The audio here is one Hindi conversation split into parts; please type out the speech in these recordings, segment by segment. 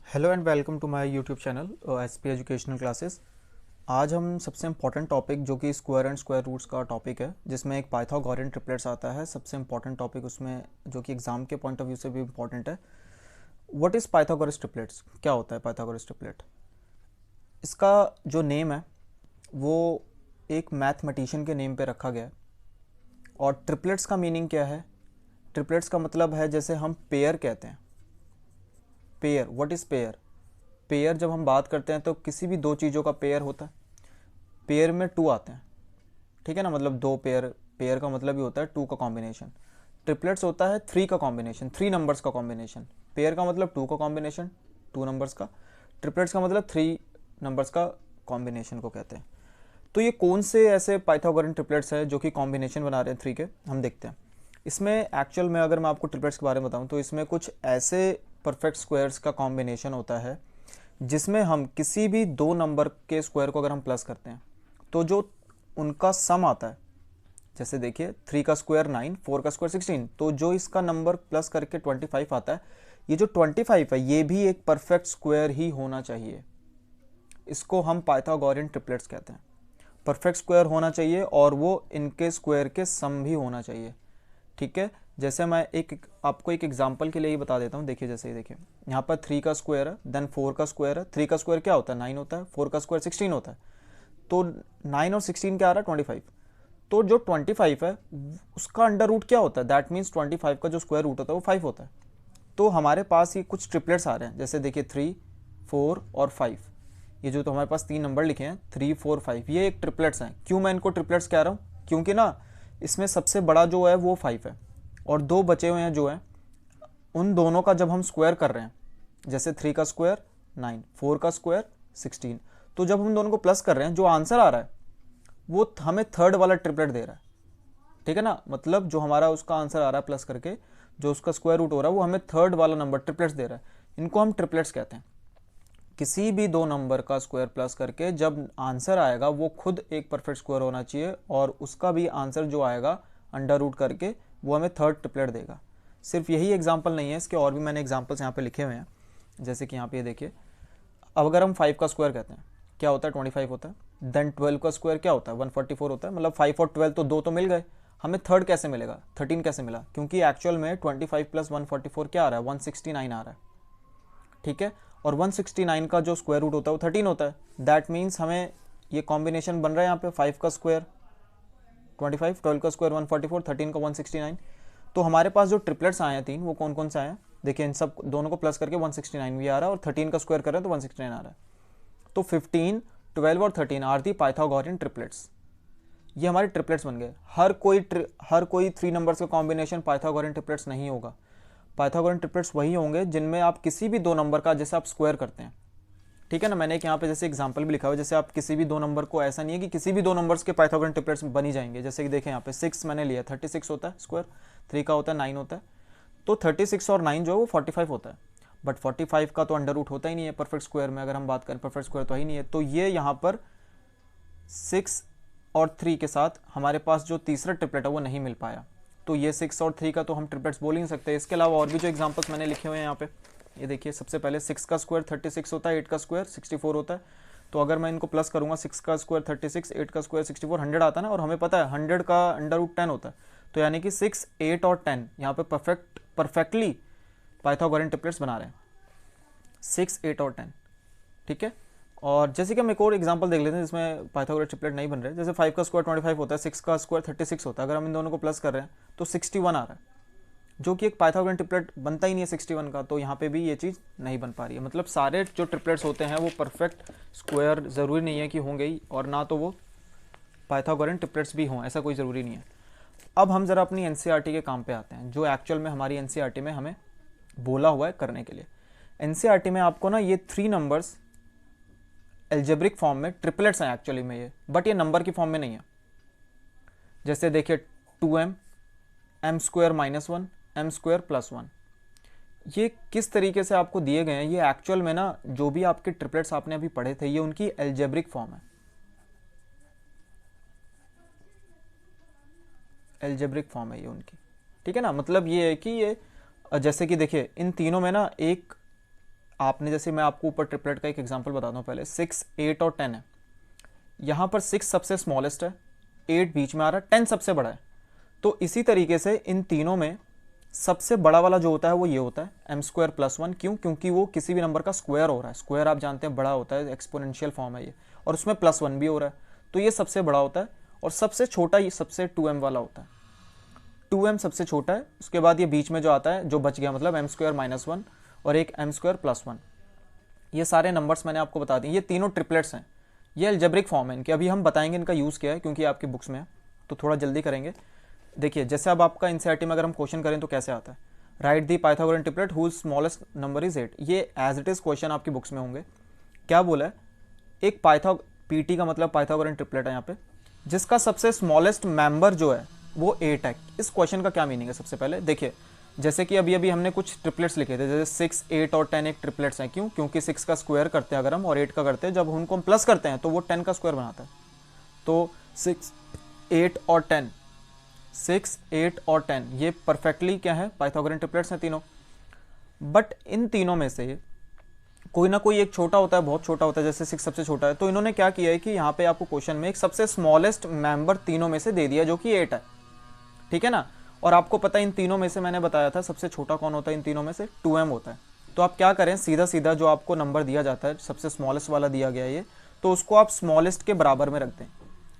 Hello and welcome to my YouTube channel SP educational classes. आज हम सबसे इम्पॉर्टेंट टॉपिक जो कि स्क्वायर एंड स्क्वायर रूट्स का टॉपिक है, जिसमें एक पाइथागोरियन ट्रिपलेट्स आता है। सबसे इम्पॉर्टेंट टॉपिक उसमें जो कि एग्जाम के पॉइंट ऑफ व्यू से भी इम्पॉर्टेंट है। What is Pythagoras triplets? क्या होता है पाइथागोरस ट्रिपलेट? इसका जो नेम है वो एक मैथमेटिशियन के नेम पे रखा गया है। और ट्रिपलेट्स का मीनिंग क्या है? ट्रिपलेट्स का मतलब है जैसे हम पेयर कहते हैं। Pair, what is pair? Pair जब हम बात करते हैं तो किसी भी दो चीज़ों का पेयर होता है। पेयर में टू आते हैं, ठीक है ना, मतलब दो पेयर। पेयर का मतलब ही होता है टू का कॉम्बिनेशन। ट्रिपलेट्स होता है थ्री का कॉम्बिनेशन, थ्री नंबर्स का कॉम्बिनेशन। पेयर का मतलब टू का कॉम्बिनेशन, टू नंबर्स का। ट्रिपलेट्स का मतलब थ्री नंबर्स का कॉम्बिनेशन को कहते हैं। तो ये कौन से ऐसे पाइथागोरन ट्रिपलेट्स हैं जो कि कॉम्बिनेशन बना रहे हैं थ्री के, हम देखते हैं। इसमें एक्चुअल में अगर मैं आपको ट्रिपलेट्स के बारे में बताऊं तो इसमें कुछ ऐसे परफेक्ट स्क्वायर्स का कॉम्बिनेशन होता है जिसमें हम किसी भी दो नंबर के स्क्वायर को अगर हम प्लस करते हैं तो जो उनका सम आता है, जैसे देखिए थ्री का स्क्वायर नाइन, फोर का स्क्वायर सिक्सटीन, तो जो इसका नंबर प्लस करके 25 आता है, ये जो 25 है ये भी एक परफेक्ट स्क्वायर ही होना चाहिए। इसको हम पाइथागोरियन ट्रिपलेट्स कहते हैं। परफेक्ट स्क्वायर होना चाहिए और वो इनके स्क्वायर के सम भी होना चाहिए, ठीक है। जैसे मैं आपको एक एग्जांपल के लिए ही बता देता हूँ। देखिए जैसे देखिए यहाँ पर थ्री का स्क्वायर है, देन फोर का स्क्वायर है। थ्री का स्क्वायर क्या होता है? नाइन होता है। फोर का स्क्वायर 16 होता है। तो नाइन और 16 क्या आ रहा है? 25। तो जो 25 है उसका अंडर रूट क्या होता है? दैट मीन्स 25 का जो स्क्वायर रूट होता है वो 5 होता है। तो हमारे पास ये कुछ ट्रिपलेट्स आ रहे हैं, जैसे देखिए थ्री, फोर और फाइव। ये जो तो हमारे पास तीन नंबर लिखे हैं, थ्री फोर फाइव, ये एक ट्रिपलेट्स हैं। क्यों मैं इनको ट्रिपलेट्स कह रहा हूँ? क्योंकि ना इसमें सबसे बड़ा जो है वो फाइव है और दो बचे हुए हैं जो हैं उन दोनों का जब हम स्क्वायर कर रहे हैं, जैसे थ्री का स्क्वायर नाइन, फोर का स्क्वायर 16, तो जब हम दोनों को प्लस कर रहे हैं जो आंसर आ रहा है वो हमें थर्ड वाला ट्रिपलेट दे रहा है, ठीक है ना। मतलब जो हमारा उसका आंसर आ रहा है प्लस करके, जो उसका स्क्वायर रूट हो रहा है वो हमें थर्ड वाला नंबर ट्रिपलेट्स दे रहा है। इनको हम ट्रिपलेट्स कहते हैं। किसी भी दो नंबर का स्क्वायर प्लस करके जब आंसर आएगा वो खुद एक परफेक्ट स्क्वायर होना चाहिए और उसका भी आंसर जो आएगा अंडर रूट करके वो हमें थर्ड ट्रिपलेट देगा। सिर्फ यही एग्जाम्पल नहीं है, इसके और भी मैंने एग्जाम्पल्स यहाँ पे लिखे हुए हैं। जैसे कि यहाँ पे देखिए, अब अगर हम फाइव का स्क्वायर कहते हैं क्या होता है? 25 होता है। देन 12 का स्क्वायर क्या होता है? 144 होता है। मतलब 5 और 12 तो दो तो मिल गए, हमें थर्ड कैसे मिलेगा? 13 कैसे मिला? क्योंकि एक्चुअल में 25 प्लस 144 क्या आ रहा है? 169 आ रहा है, ठीक है। और 169 का जो स्क्वायर रूट होता है वो 13 होता है। दैट मीन्स हमें ये कॉम्बिनेशन बन रहा है यहाँ पे, 5 का स्क्वायर 25, 12 का स्क्वायर 144, 13 का 169। तो हमारे पास जो ट्रिपलेट्स आए हैं तीन, वो कौन कौन से आए हैं? देखिए इन सब दोनों को प्लस करके 169 भी आ रहा है और 13 का स्क्वायर कर रहे हैं तो 169 आ रहा है। तो 15, 12 और 13 आर दी पाइथागोरियन ट्रिपलेट्स। ये हमारे ट्रिपलेट्स बन गए। हर कोई थ्री नंबर्स का कॉम्बिनेशन पाइथागोरियन ट्रिपलेट्स नहीं होगा। पाइथागोरियन ट्रिपलेट्स वही होंगे जिनमें आप किसी भी दो नंबर का जैसे आप स्क्वायर करते हैं, ठीक है ना। मैंने एक यहाँ पे जैसे एग्जांपल भी लिखा हुआ है, जैसे आप किसी भी दो नंबर को, ऐसा नहीं है कि किसी भी दो नंबर्स के पाइथागोरियन ट्रिपलेट्स बन ही जाएंगे। जैसे कि देखें यहाँ पे सिक्स मैंने लिया, 36 होता है स्क्वायर, थ्री का होता है 9 होता है, तो 36 और 9 जो है वो 45 होता है। बट 45 का तो अंडर रूट होता ही नहीं है परफेक्ट स्क्वायर में। अगर हम बात करें परफेक्ट स्क्वायर तो ही नहीं है, तो ये यहाँ पर 6 और 3 के साथ हमारे पास जो तीसरा ट्रिपलेट है वो नहीं मिल पाया। तो ये 6 और 3 का तो हम ट्रिपलेट्स बोल ही नहीं सकते। इसके अलावा और भी जो एग्जांपल्स मैंने लिखे हुए हैं यहाँ पे, ये देखिए सबसे पहले 6 का स्क्वायर 36 होता है, 8 का स्क्वायर 64 होता है। तो अगर मैं इनको प्लस करूंगा, 6 का स्क्वायर 36, 8 का स्क्वायर 64, 100 आता है ना। और हमें पता है 100 का अंडर रूट 10 होता है। तो यानी कि 6, 8 और 10 यहाँ पे परफेक्टली पाइथागोरियन ट्रिपलेट्स बना रहे हैं, 6, 8 और 10, ठीक है। और जैसे कि हम एक और एग्जांपल देख लेते हैं जिसमें पाइथागोरस ट्रिपलेट नहीं बन रहे। जैसे 5 का स्क्वायर 25 होता है, 6 का स्क्वायर 36 होता है। अगर हम इन दोनों को प्लस कर रहे हैं तो 61 आ रहा है, जो कि एक पाइथागोरन ट्रिपलेट बनता ही नहीं है 61 का। तो यहाँ पे भी ये चीज़ नहीं बन पा रही है। मतलब सारे जो ट्रिपलेट्स होते हैं वो परफेक्ट स्क्वायर ज़रूरी नहीं है कि होंगे ही, और ना तो वो पाइथागोरन ट्रिपलेट्स भी हों, ऐसा कोई ज़रूरी नहीं है। अब हम ज़रा अपनी एनसीईआरटी के काम पे आते हैं, जो एक्चुअल में हमारी एनसीईआरटी में हमें बोला हुआ है करने के लिए। एनसीईआरटी में आपको ना ये थ्री नंबर्स एल्जेब्रिक फॉर्म में ट्रिपलेट्स हैं एक्चुअली में ये, बट ये नंबर की फॉर्म में नहीं है। जैसे देखिए 2m, m square minus one, m square plus one, ये किस तरीके से आपको दिए गए हैं? ये एक्चुअल में ना जो भी आपके ट्रिपलेट्स आपने अभी पढ़े थे ये उनकी एल्जेब्रिक फॉर्म है। एल्जेब्रिक फॉर्म है ये उनकी, ठीक है ना। मतलब ये है कि ये जैसे कि देखिए इन तीनों में ना एक आपने जैसे मैं आपको ऊपर ट्रिपलेट का एक एग्जांपल बताता हूँ पहले, 6, 8 और 10 है। यहाँ पर 6 सबसे स्मॉलेस्ट है, 8 बीच में आ रहा है, 10 सबसे बड़ा है। तो इसी तरीके से इन तीनों में सबसे बड़ा वाला जो होता है वो ये होता है एम स्क्वायर प्लस वन। क्यों? क्योंकि वो किसी भी नंबर का स्क्वायर हो रहा है। स्क्वायर आप जानते हैं बड़ा होता है, एक्सपोनेंशियल फॉर्म है ये, और उसमें प्लस वन भी हो रहा है, तो ये सबसे बड़ा होता है। और सबसे छोटा ये सबसे 2m वाला होता है। 2m सबसे छोटा है, उसके बाद ये बीच में जो आता है जो बच गया, मतलब एम स्क्वायर माइनस वन और एक एम स्क्वायर प्लस वन। ये सारे नंबर्स मैंने आपको बता दिए, ये तीनों ट्रिपलेट्स हैं, ये अलजेब्रिक फॉर्म है इनके। अभी हम बताएंगे इनका यूज़ क्या है, क्योंकि आपकी बुक्स में है, तो थोड़ा जल्दी करेंगे। देखिए जैसे अब आपका एनसीईआरटी में अगर हम क्वेश्चन करें तो कैसे आता है, write the Pythagorean triplet whose smallest number is 8। ये एज इट इज क्वेश्चन आपकी बुक्स में होंगे। क्या बोला है, एक पीटी का मतलब पाइथागोरन ट्रिपलेट है यहाँ पे, जिसका सबसे स्मॉलेस्ट मेंबर जो है वो 8 है। इस क्वेश्चन का क्या मीनिंग है, सबसे पहले देखिए, जैसे कि अभी अभी हमने कुछ ट्रिपलेट्स लिखे थे, जैसे 6, 8 और 10 एक ट्रिपलेट्स हैं। क्यों? क्योंकि 6 का स्क्वायर करते हैं अगर हम और 8 का करते हैं, जब उनको हम प्लस करते हैं तो वो 10 का स्क्वायर बनाता है। तो 6, 8 और 10, 6, 8 और 10 ये परफेक्टली क्या है, पाइथागोरन ट्रिपलेट्स हैं तीनों। बट इन तीनों में से कोई ना कोई एक छोटा होता है, बहुत छोटा होता है, जैसे 6 सबसे छोटा है। तो इन्होंने क्या किया है कि यहाँ पे आपको क्वेश्चन में एक सबसे स्मॉलेस्ट मेंबर तीनों में से दे दिया, जो कि 8 है, ठीक है ना। और आपको पता है इन तीनों में से मैंने बताया था सबसे छोटा कौन होता है, इन तीनों में से 2m होता है। तो आप क्या करें, सीधा सीधा जो आपको नंबर दिया जाता है, सबसे स्मॉलेस्ट वाला दिया गया है ये, तो उसको आप स्मॉलेस्ट के बराबर में रख दें।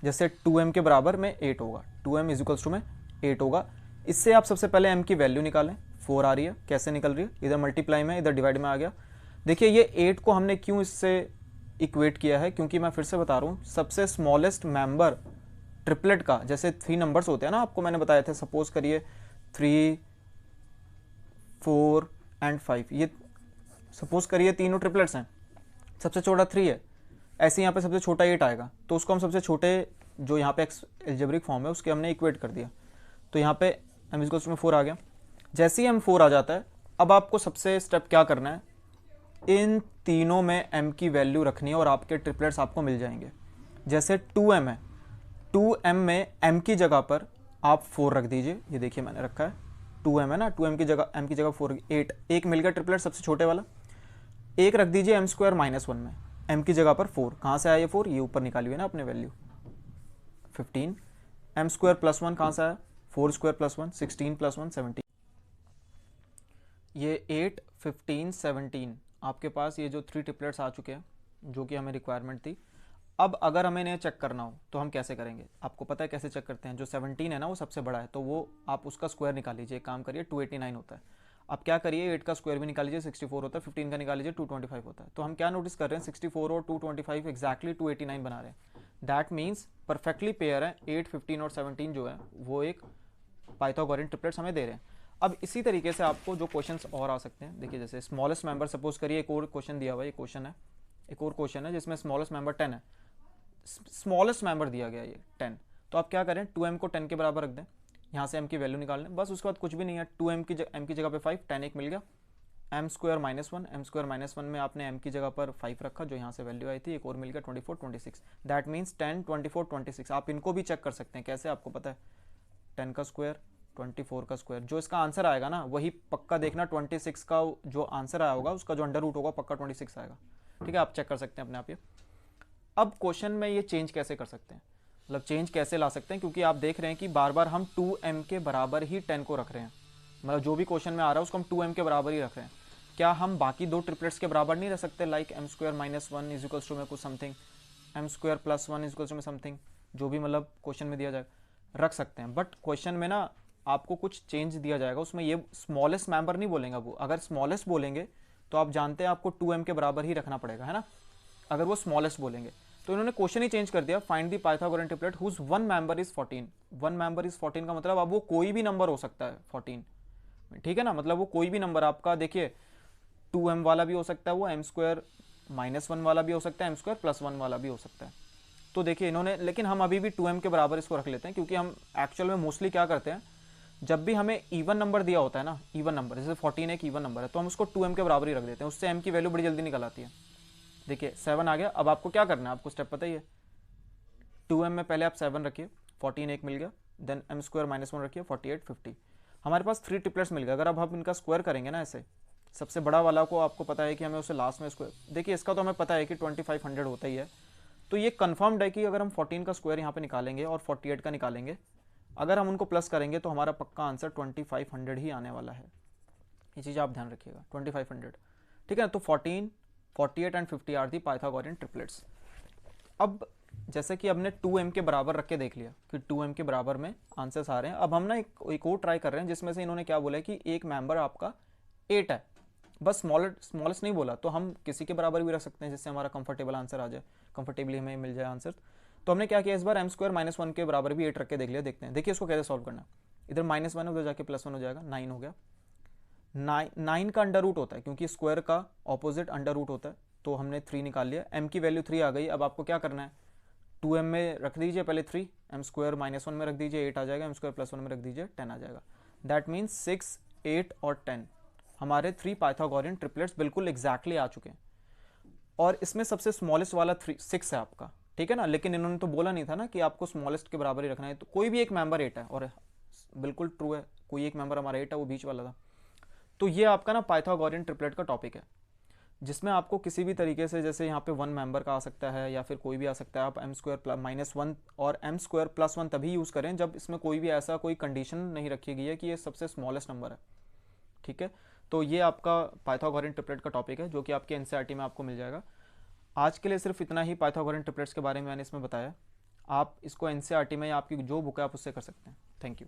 जैसे 2m के बराबर में 8 होगा, 2m इज इक्वल्स टू में 8 होगा। इससे आप सबसे पहले m की वैल्यू निकालें, 4 आ रही है, कैसे निकल रही है, इधर मल्टीप्लाई में इधर डिवाइड में आ गया। देखिए ये 8 को हमने क्यों इससे इक्वेट किया है, क्योंकि मैं फिर से बता रहा हूँ, सबसे स्मॉलेस्ट मेंबर ट्रिपलेट का, जैसे 3 नंबर्स होते हैं ना, आपको मैंने बताए थे, सपोज करिए 3, 4 एंड 5, ये सपोज करिए तीनों ट्रिपलेट्स हैं, सबसे छोटा 3 है, ऐसे यहाँ पे सबसे छोटा 8 आएगा, तो उसको हम सबसे छोटे जो यहाँ पे अलजेब्रिक फॉर्म है उसके हमने इक्वेट कर दिया। तो यहाँ पे m इक्वल्स में 4 आ गया। जैसे ही m 4 आ जाता है, अब आपको सबसे स्टेप क्या करना है, इन तीनों में m की वैल्यू रखनी है और आपके ट्रिपलेट्स आपको मिल जाएंगे। जैसे 2m है, 2m में m की जगह पर आप 4 रख दीजिए, ये देखिए मैंने रखा है 2m है ना, 2m की जगह m की जगह 4, 8, एक मिल गया ट्रिपलेट सबसे छोटे वाला। एक रख दीजिए m स्क्वायर माइनस वन में, m की जगह पर 4, कहाँ से आया ये 4, ये ऊपर निकाली हुई है ना अपने value 15। m square plus one कहाँ से आया, 4 square plus one, 16 plus one 17, ये 8, 15, 17 आपके पास ये जो 3 ट्रिपलेट्स आ चुके हैं जो कि हमें रिक्वायरमेंट थी। अब अगर हमें इन्हें चेक करना हो तो हम कैसे करेंगे, आपको पता है कैसे चेक करते हैं, जो 17 है ना वो सबसे बड़ा है, तो वो आप उसका स्क्वायर निकाल लीजिए, काम करिए 289 होता है। अब क्या करिए, 8 का स्क्वायर भी निकाल लीजिए 64 होता है, 15 का निकाल लीजिए 225 होता है। तो हम क्या नोटिस कर रहे हैं, 64 और 225 एक्जैक्टली 289 बना रहे हैं। दैट मीन्स परफेक्टली पेयर है, 8, 15 और 17 जो है वो एक पाइथागोरन ट्रिपलेट्स हमें दे रहे हैं। अब इसी तरीके से आपको जो क्वेश्चंस और आ सकते हैं, देखिए जैसे स्मॉलेस्ट मेंबर, सपोज करिए एक और क्वेश्चन दिया हुआ है, ये क्वेश्चन है, एक और क्वेश्चन है जिसमें स्मॉलेस्ट मेंबर 10 है, स्मॉलेस्ट मेंबर दिया गया ये 10। तो आप क्या करें, 2m को 10 के बराबर रख दें, यहाँ से m की वैल्यू निकाल लें, बस उसके बाद कुछ भी नहीं है, 2m की m की जगह पे 5, 10 एक मिल गया, m square minus one, m square minus one में आपने m की जगह पर 5 रखा, जो यहाँ से वैल्यू आई थी, एक और मिल गया 24, 26। That means 10, 24, 26। आप इनको भी चेक कर सकते हैं, कैसे आपको पता है, 10 का स्क्वायर, 24 का स्क्वायर, जो इसका आंसर आएगा ना वही पक्का देखना, 26 का जो आंसर आया होगा उसका जो अंडर रूट होगा पक्का 26 आएगा, ठीक है, आप चेक कर सकते हैं अपने आप ये। अब क्वेश्चन में ये चेंज कैसे कर सकते हैं, मतलब चेंज कैसे ला सकते हैं, क्योंकि आप देख रहे हैं कि बार बार हम 2m के बराबर ही 10 को रख रहे हैं, मतलब जो भी क्वेश्चन में आ रहा है उसको हम 2m के बराबर ही रख रहे हैं। क्या हम बाकी दो ट्रिपलेट्स के बराबर नहीं रख सकते, like m square minus one is equals to में कुछ something, m square plus one is equals to में समथिंग, जो भी मतलब क्वेश्चन में दिया जाएगा रख सकते हैं। बट क्वेश्चन में ना आपको कुछ चेंज दिया जाएगा, उसमें ये स्मॉलेस्ट मेंबर नहीं बोलेंगे वो, अगर स्मॉलेस्ट बोलेंगे तो आप जानते हैं आपको 2m के बराबर ही रखना पड़ेगा, है ना, अगर वो स्मॉलेस्ट बोलेंगे। तो इन्होंने क्वेश्चन ही चेंज कर दिया, find the Pythagorean triplet whose one member is 14। One member is 14 का मतलब अब वो कोई भी नंबर हो सकता है 14, ठीक है ना, मतलब वो कोई भी नंबर आपका, देखिए 2m वाला भी हो सकता है, वो m स्क्वायर माइनस वन वाला भी हो सकता है, m स्क्वायर प्लस वन वाला भी हो सकता है। तो देखिए इन्होंने, लेकिन हम अभी भी 2m के बराबर इसको रख लेते हैं, क्योंकि हम एक्चुअल में मोस्टली क्या करते हैं, जब भी हमें इवन नंबर दिया होता है ना, इवन नंबर जैसे 14 एक इवन नंबर है, तो हम उसको 2m के बराबर ही रख देते हैं, उससे m की वैल्यू बड़ी जल्दी निकल आती है। देखिए 7 आ गया, अब आपको क्या करना है, आपको स्टेप पता ही है, 2m में पहले आप 7 रखिए, 14 एक मिल गया, then m square minus one रखिए, 48, 50, हमारे पास 3 ट्रिपलेट्स मिल गए। अगर अब हम इनका स्क्वायर करेंगे ना ऐसे सबसे बड़ा वाला को आपको पता है कि हमें उसे लास्ट में स्क्वायर, देखिए इसका तो हमें पता है कि 2500 होता ही है, तो ये कन्फर्म्ड है कि अगर हम 14 का स्क्वायर यहाँ पे निकालेंगे और 48 का निकालेंगे, अगर हम उनको प्लस करेंगे तो हमारा पक्का आंसर 2500 ही आने वाला है। ये चीज़ आप ध्यान रखिएगा, 2500, ठीक है। तो 14, 48 and 50 are the Pythagorean triplets. अब जैसे कि हमने 2m के बराबर रख के देख लिया कि 2m के बराबर में आंसर्स आ रहे हैं, अब हम ना एक और ट्राई कर रहे हैं, जिसमें से इन्होंने क्या बोला है कि एक मेंबर आपका 8 है, बस स्मॉलेस्ट नहीं बोला, तो हम किसी के बराबर भी रख सकते हैं जिससे हमारा कंफर्टेबल आंसर आ जाए, कंफर्टेबली हमें मिल जाए आंसर। तो हमने क्या किया, इस बार m² -1 के बराबर भी 8 रख के देख लिया, देखते हैं। देखिए इसको कैसे सॉल्व करना है, इधर -1 है, उधर जाके +1 हो जाएगा, 9 हो गया। 9 का अंडर रूट होता है, क्योंकि स्क्वायर का ऑपोजिट अंडर रूट होता है, तो हमने 3 निकाल लिया, m की वैल्यू 3 आ गई। अब आपको क्या करना है, 2m में रख दीजिए पहले 3, m² -1 में रख दीजिए 8 आ जाएगा, m² +1 में रख दीजिए 10 आ जाएगा। दैट मीन्स 6, 8 और 10 हमारे 3 पाइथागोरियन ट्रिपलेट्स बिल्कुल एग्जैक्टली आ चुके हैं। और इसमें सबसे स्मॉलेस्ट वाला 6 है आपका, ठीक है ना, लेकिन इन्होंने तो बोला नहीं था ना कि आपको स्मॉलेस्ट के बराबर ही रखना है, तो कोई भी एक मेंबर 8 है, और बिल्कुल ट्रू है, कोई एक मेंबर हमारा 8 है, वो बीच वाला था। तो ये आपका ना पाइथागोरियन ट्रिपलेट का टॉपिक है, जिसमें आपको किसी भी तरीके से, जैसे यहाँ पे 1 मेंबर का आ सकता है या फिर कोई भी आ सकता है, आप m² -1 और m² +1 तभी यूज़ करें जब इसमें कोई भी ऐसा कोई कंडीशन नहीं रखी गई है कि ये सबसे स्मॉलेस्ट नंबर है, ठीक है। तो ये आपका पाइथागोरियन ट्रिपलेट का टॉपिक है, जो कि आपके एनसीईआरटी में आपको मिल जाएगा। आज के लिए सिर्फ इतना ही पाइथागोरियन ट्रिपलेट्स के बारे में मैंने इसमें बताया। आप इसको एनसीईआरटी में या आपकी जो बुक है आप उससे कर सकते हैं। Thank you.